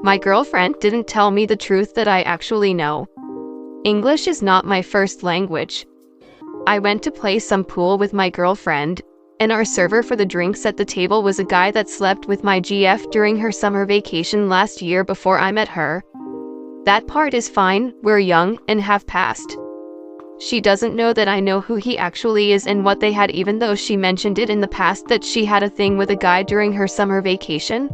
My girlfriend didn't tell me the truth that I actually know. English is not my first language. I went to play some pool with my girlfriend, and our server for the drinks at the table was a guy that slept with my GF during her summer vacation last year before I met her. That part is fine, we're young and have passed. She doesn't know that I know who he actually is and what they had, even though she mentioned it in the past that she had a thing with a guy during her summer vacation.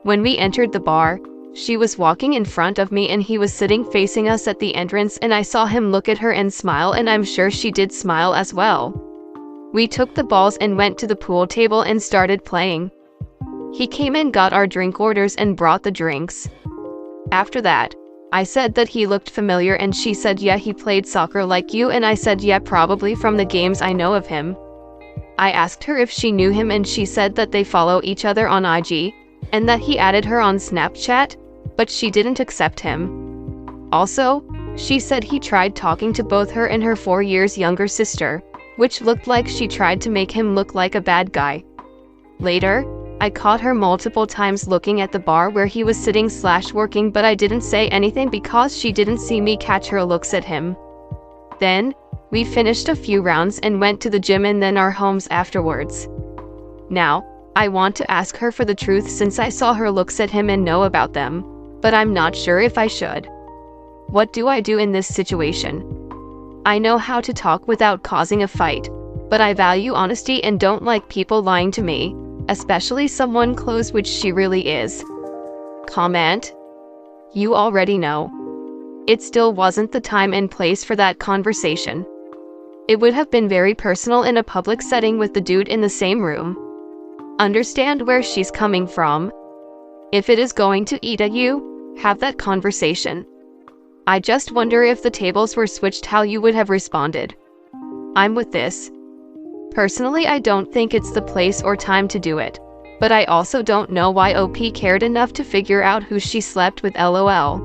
When we entered the bar, she was walking in front of me and he was sitting facing us at the entrance, and I saw him look at her and smile, and I'm sure she did smile as well. We took the balls and went to the pool table and started playing. He came and got our drink orders and brought the drinks. After that, I said that he looked familiar and she said, yeah, he played soccer like you, and I said, yeah, probably from the games I know of him. I asked her if she knew him and she said that they follow each other on IG, and that he added her on Snapchat, but she didn't accept him. Also, she said he tried talking to both her and her 4 years younger sister, which looked like she tried to make him look like a bad guy. Later, I caught her multiple times looking at the bar where he was sitting/working, but I didn't say anything because she didn't see me catch her looks at him. Then, we finished a few rounds and went to the gym and then our homes afterwards. Now, I want to ask her for the truth since I saw her looks at him and know about them, but I'm not sure if I should. What do I do in this situation? I know how to talk without causing a fight, but I value honesty and don't like people lying to me, especially someone close, which she really is. Comment. You already know. It still wasn't the time and place for that conversation. It would have been very personal in a public setting with the dude in the same room. Understand where she's coming from. If it is going to eat at you, have that conversation. I just wonder if the tables were switched how you would have responded. I'm with this. Personally, I don't think it's the place or time to do it, but I also don't know why OP cared enough to figure out who she slept with, lol.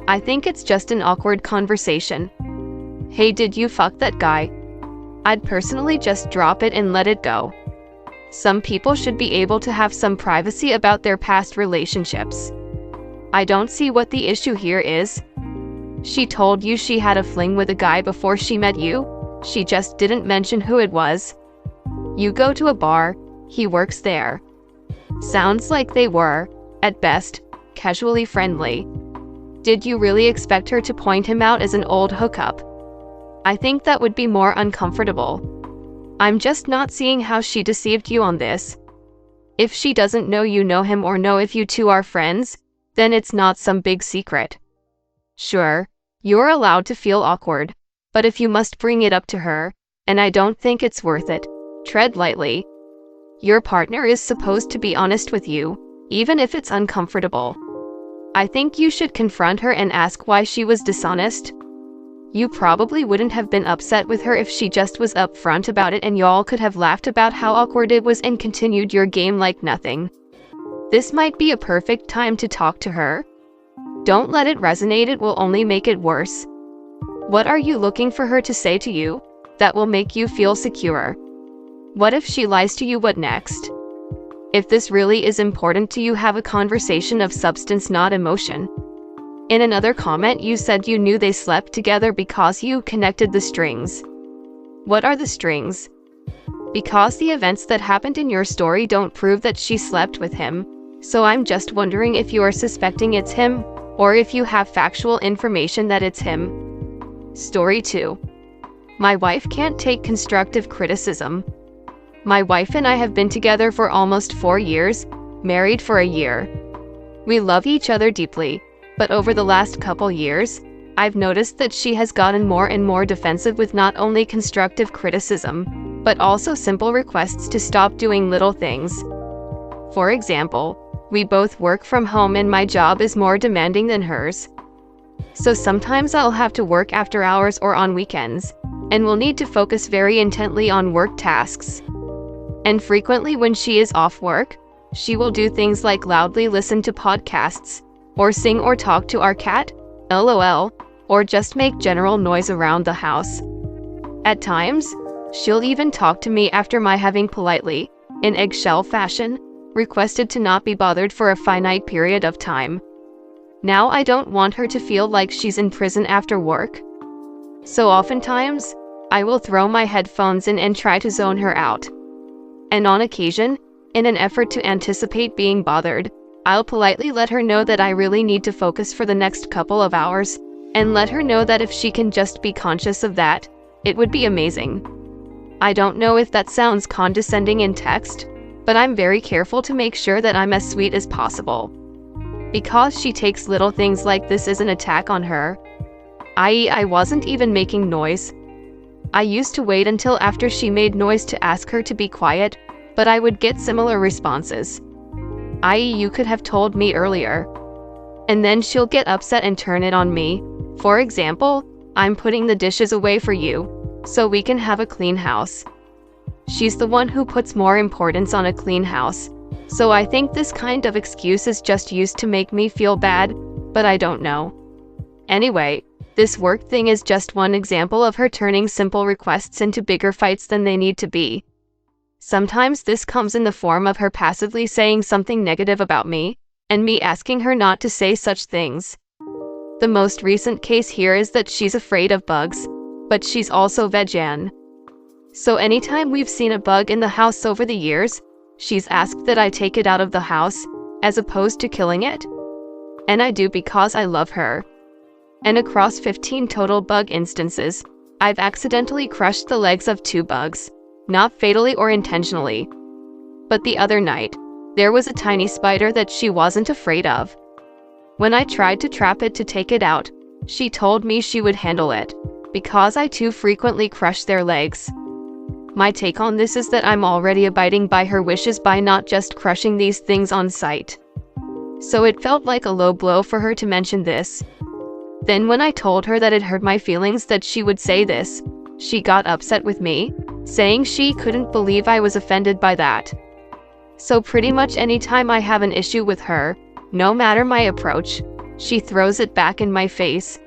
I think it's just an awkward conversation. Hey, did you fuck that guy? I'd personally just drop it and let it go. Some people should be able to have some privacy about their past relationships. I don't see what the issue here is. She told you she had a fling with a guy before she met you. She just didn't mention who it was. You go to a bar, he works there. Sounds like they were, at best, casually friendly. Did you really expect her to point him out as an old hookup? I think that would be more uncomfortable. I'm just not seeing how she deceived you on this. If she doesn't know you know him or know if you two are friends, then it's not some big secret. Sure, you're allowed to feel awkward, but if you must bring it up to her, and I don't think it's worth it, tread lightly. Your partner is supposed to be honest with you, even if it's uncomfortable. I think you should confront her and ask why she was dishonest. You probably wouldn't have been upset with her if she just was upfront about it and y'all could have laughed about how awkward it was and continued your game like nothing. This might be a perfect time to talk to her. Don't let it resonate, it will only make it worse. What are you looking for her to say to you that will make you feel secure? What if she lies to you? What next? If this really is important to you, have a conversation of substance, not emotion. In another comment, you said you knew they slept together because you connected the strings. What are the strings? Because the events that happened in your story don't prove that she slept with him, so I'm just wondering if you are suspecting it's him, or if you have factual information that it's him. Story 2. My wife can't take constructive criticism. My wife and I have been together for almost 4 years, married for a year. We love each other deeply, but over the last couple years, I've noticed that she has gotten more and more defensive with not only constructive criticism, but also simple requests to stop doing little things. For example, we both work from home and my job is more demanding than hers. So sometimes I'll have to work after hours or on weekends, and will need to focus very intently on work tasks. And frequently when she is off work, she will do things like loudly listen to podcasts, or sing or talk to our cat, lol, or just make general noise around the house. At times, she'll even talk to me after my having politely, in eggshell fashion, requested to not be bothered for a finite period of time, Now I don't want her to feel like she's in prison after work. So oftentimes, I will throw my headphones in and try to zone her out. And on occasion, in an effort to anticipate being bothered, I'll politely let her know that I really need to focus for the next couple of hours, and let her know that if she can just be conscious of that, it would be amazing. I don't know if that sounds condescending in text, but I'm very careful to make sure that I'm as sweet as possible. Because she takes little things like this as an attack on her. I.e., I wasn't even making noise. I used to wait until after she made noise to ask her to be quiet, but I would get similar responses. I.e., you could have told me earlier. And then she'll get upset and turn it on me. For example, I'm putting the dishes away for you, so we can have a clean house. She's the one who puts more importance on a clean house, so I think this kind of excuse is just used to make me feel bad, but I don't know. Anyway, this work thing is just one example of her turning simple requests into bigger fights than they need to be. Sometimes this comes in the form of her passively saying something negative about me, and me asking her not to say such things. The most recent case here is that she's afraid of bugs, but she's also vegan. So anytime we've seen a bug in the house over the years, she's asked that I take it out of the house, as opposed to killing it. And I do because I love her. And across 15 total bug instances, I've accidentally crushed the legs of 2 bugs, not fatally or intentionally. But the other night, there was a tiny spider that she wasn't afraid of. When I tried to trap it to take it out, she told me she would handle it, because I too frequently crush their legs. My take on this is that I'm already abiding by her wishes by not just crushing these things on sight. So it felt like a low blow for her to mention this. Then when I told her that it hurt my feelings that she would say this, she got upset with me, saying she couldn't believe I was offended by that. So pretty much anytime I have an issue with her, no matter my approach, she throws it back in my face.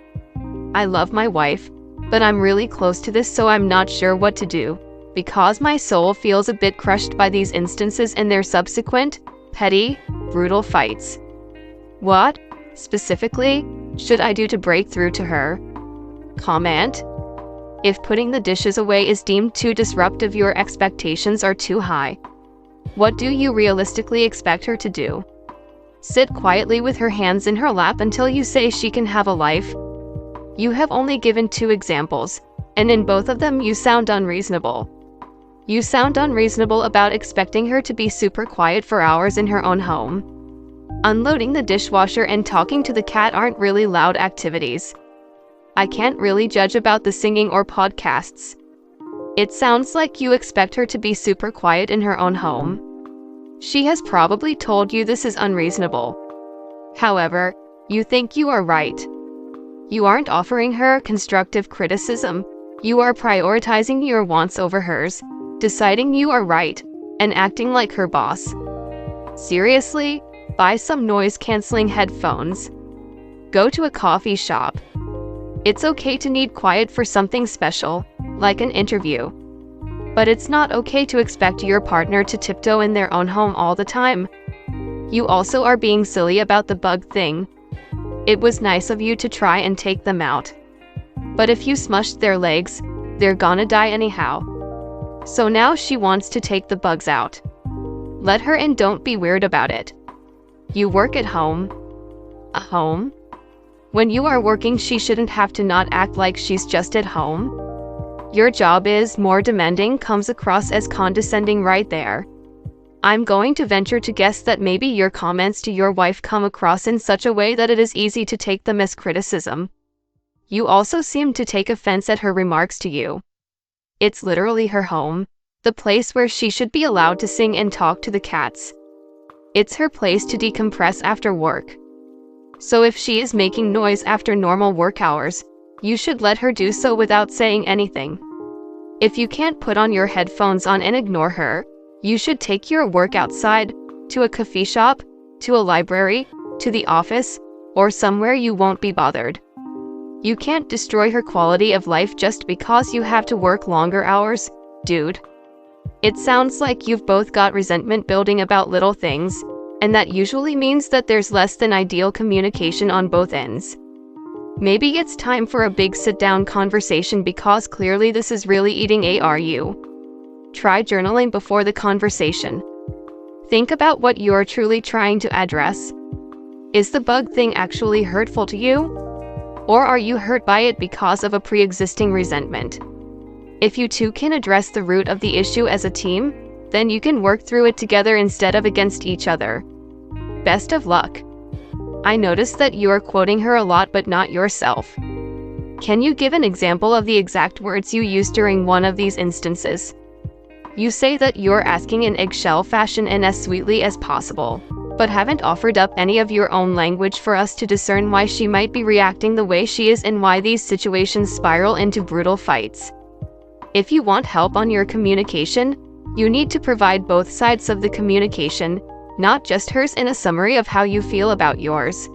I love my wife, but I'm really close to this, so I'm not sure what to do, because my soul feels a bit crushed by these instances and their subsequent, petty, brutal fights. What, specifically, should I do to break through to her? Comment. If putting the dishes away is deemed too disruptive, your expectations are too high. What do you realistically expect her to do? Sit quietly with her hands in her lap until you say she can have a life? You have only given 2 examples, and in both of them you sound unreasonable. You sound unreasonable about expecting her to be super quiet for hours in her own home. Unloading the dishwasher and talking to the cat aren't really loud activities. I can't really judge about the singing or podcasts. It sounds like you expect her to be super quiet in her own home. She has probably told you this is unreasonable. However, you think you are right. You aren't offering her constructive criticism. You are prioritizing your wants over hers, deciding you are right, and acting like her boss. Seriously, buy some noise-canceling headphones. Go to a coffee shop. It's okay to need quiet for something special, like an interview. But it's not okay to expect your partner to tiptoe in their own home all the time. You also are being silly about the bug thing. It was nice of you to try and take them out. But if you smushed their legs, they're gonna die anyhow. So now she wants to take the bugs out. Let her and don't be weird about it. You work at home. A home? When you are working, she shouldn't have to not act like she's just at home. Your job is more demanding comes across as condescending right there. I'm going to venture to guess that maybe your comments to your wife come across in such a way that it is easy to take them as criticism. You also seem to take offense at her remarks to you. It's literally her home, the place where she should be allowed to sing and talk to the cats. It's her place to decompress after work. So if she is making noise after normal work hours, you should let her do so without saying anything. If you can't put on your headphones on and ignore her, you should take your work outside, to a coffee shop, to a library, to the office, or somewhere you won't be bothered. You can't destroy her quality of life just because you have to work longer hours, dude. It sounds like you've both got resentment building about little things. and that usually means that there's less than ideal communication on both ends. Maybe it's time for a big sit-down conversation because clearly this is really eating at you. Try journaling before the conversation. Think about what you're truly trying to address. Is the bug thing actually hurtful to you? Or are you hurt by it because of a pre-existing resentment? If you two can address the root of the issue as a team, then you can work through it together instead of against each other. Best of luck. I noticed that you are quoting her a lot but not yourself. Can you give an example of the exact words you used during one of these instances? You say that you're asking in eggshell fashion and as sweetly as possible, but haven't offered up any of your own language for us to discern why she might be reacting the way she is and why these situations spiral into brutal fights. If you want help on your communication, you need to provide both sides of the communication, not just hers, in a summary of how you feel about yours.